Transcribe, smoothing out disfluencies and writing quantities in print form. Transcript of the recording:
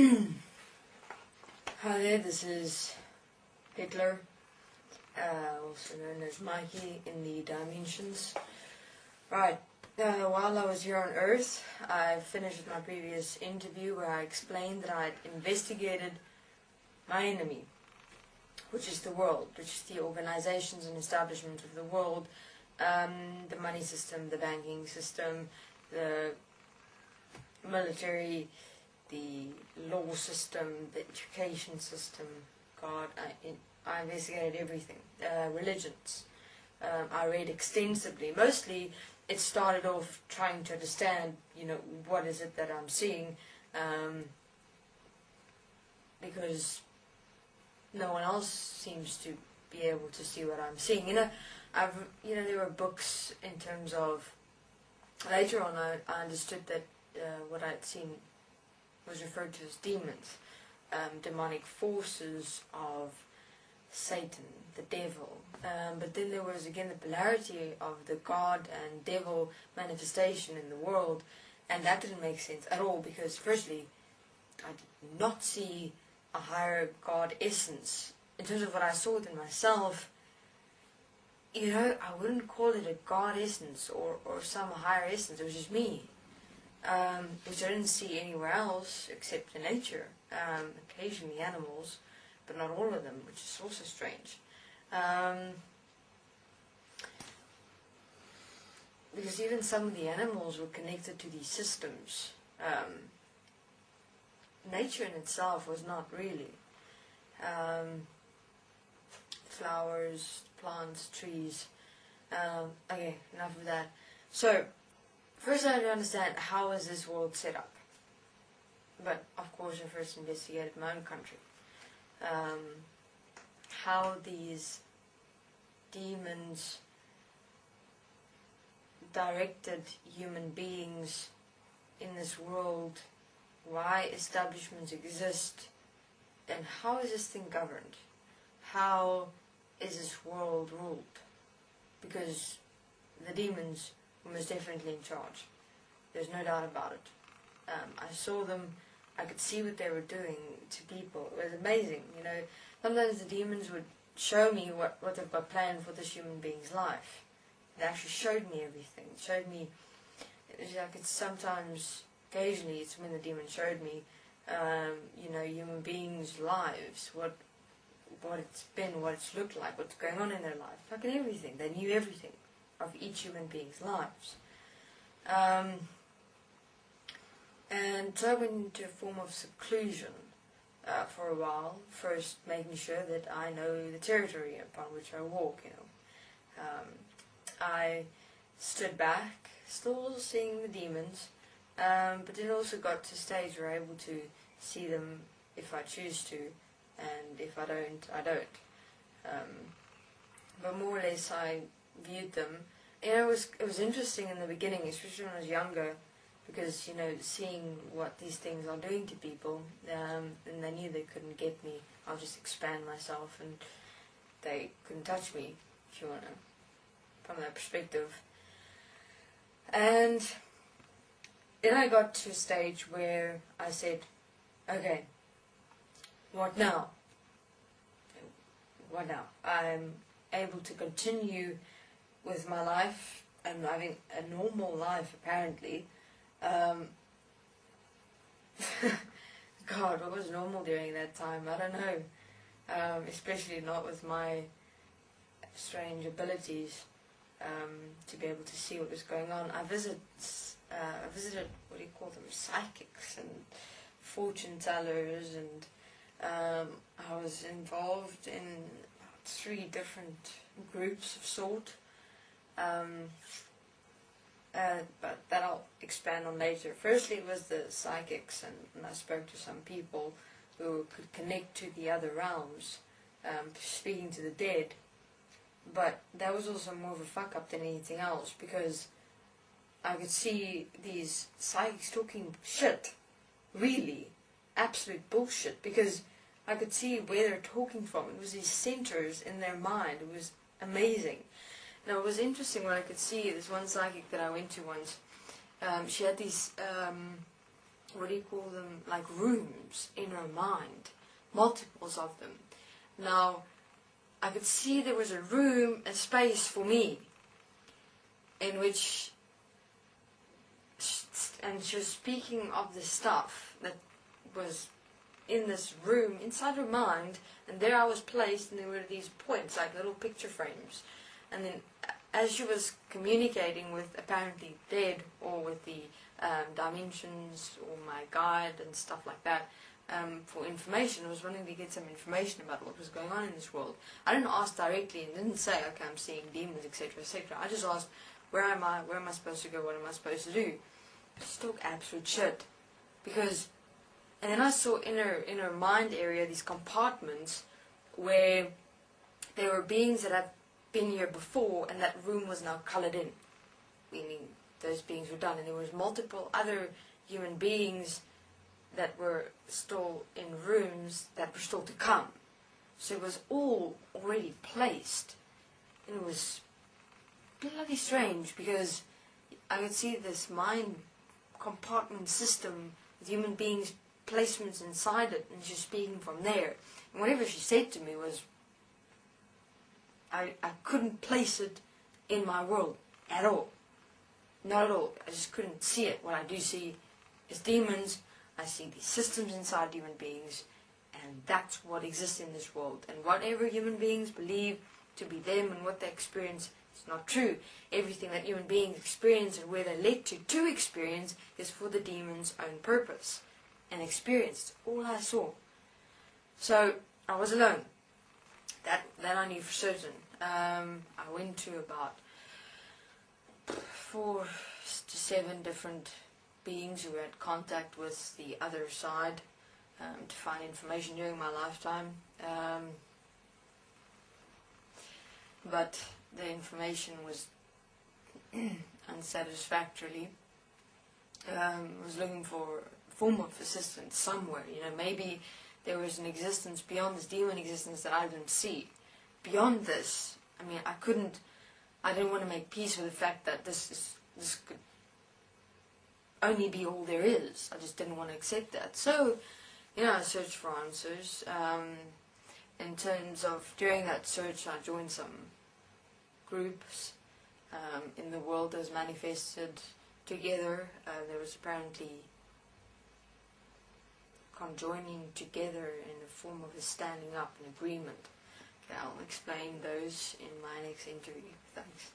Hi there, this is Hitler, also known as Mikey in the Dimensions. Right, while I was here on Earth, I finished my previous interview where I explained that I had investigated my enemy, which is the world, which is the organizations and establishments of the world, the money system, the banking system, the military, the law system, the education system. God, I investigated everything. Religions. I read extensively. Mostly, it started off trying to understand, what is it that I'm seeing, because no one else seems to be able to see what I'm seeing. There were books in terms of. Later on, I understood that what I'd seen was referred to as demons, demonic forces of Satan, the devil. But then there was again the polarity of the God and devil manifestation in the world, and that didn't make sense at all because firstly, I did not see a higher God essence. In terms of what I saw within myself, I wouldn't call it a God essence or some higher essence. It was just me. Which I didn't see anywhere else except in nature. Occasionally animals, but not all of them, which is also strange. Because even some of the animals were connected to these systems. Nature in itself was not really. Flowers, plants, trees. Okay, enough of that. So, first I had to understand how is this world set up. But, of course, I first investigated my own country. How these demons directed human beings in this world, why establishments exist, and how is this thing governed? How is this world ruled? Because the demons were most definitely in charge. There's no doubt about it. I saw them, I could see what they were doing to people. It was amazing, Sometimes the demons would show me what they've got planned for this human being's life. They actually showed me everything. It showed me, occasionally it's when the demon showed me, human beings' lives, what it's been, what it's looked like, what's going on in their life. Fucking everything. They knew everything of each human being's lives. And so I went into a form of seclusion for a while, first making sure that I know the territory upon which I walk, I stood back, still seeing the demons, but then also got to a stage where I'm able to see them if I choose to, and if I don't, I don't. But more or less I viewed them. It was interesting in the beginning, especially when I was younger, because, seeing what these things are doing to people, and they knew they couldn't get me. I'll just expand myself and they couldn't touch me, if you want to, from that perspective. And then I got to a stage where I said, okay, what now? What now? I'm able to continue with my life. I'm having a normal life, apparently. God, what was normal during that time? I don't know. Especially not with my strange abilities to be able to see what was going on. I visited, what do you call them, psychics and fortune tellers, and I was involved in 3 different groups of sort. But that I'll expand on later. Firstly, it was the psychics, and I spoke to some people who could connect to the other realms, speaking to the dead. But that was also more of a fuck up than anything else, because I could see these psychics talking shit, really, absolute bullshit, because I could see where they're talking from. It was these centers in their mind. It was amazing. Now, it was interesting what I could see. This one psychic that I went to once, she had these what do you call them, like rooms in her mind, multiples of them. Now, I could see there was a room, a space for me, in which, and she was speaking of the stuff that was in this room inside her mind, and there I was placed, and there were these points, like little picture frames. And then as she was communicating with apparently dead, or with the dimensions, or my guide and stuff like that, for information, I was wanting to get some information about what was going on in this world. I didn't ask directly and didn't say, okay, I'm seeing demons, etc., etc. I just asked, where am I supposed to go, what am I supposed to do? Just talk absolute shit. Because, and then I saw in her mind area these compartments where there were beings that had been here before, and that room was now coloured in, meaning those beings were done, and there was multiple other human beings that were still in rooms that were still to come. So it was all already placed, and it was bloody strange, because I could see this mind compartment system with human beings, placements inside it, and she's speaking from there. And whatever she said to me was, I couldn't place it in my world at all. Not at all. I just couldn't see it. What I do see is demons. I see these systems inside human beings, and that's what exists in this world. And whatever human beings believe to be them and what they experience is not true. Everything that human beings experience and where they're led to experience is for the demon's own purpose and experience. It's all I saw. So I was alone. That I knew for certain. I went to about 4 to 7 different beings who had contact with the other side to find information during my lifetime. But the information was unsatisfactorily. Was looking for a form of assistance somewhere. Maybe there was an existence beyond this demon existence that I didn't see. Beyond this, I didn't want to make peace with the fact that this could only be all there is. I just didn't want to accept that. So, I searched for answers. In terms of, during that search, I joined some groups in the world that was manifested together. There was apparently conjoining together in the form of a standing up, an agreement. Okay, I'll explain those in my next interview. Thanks.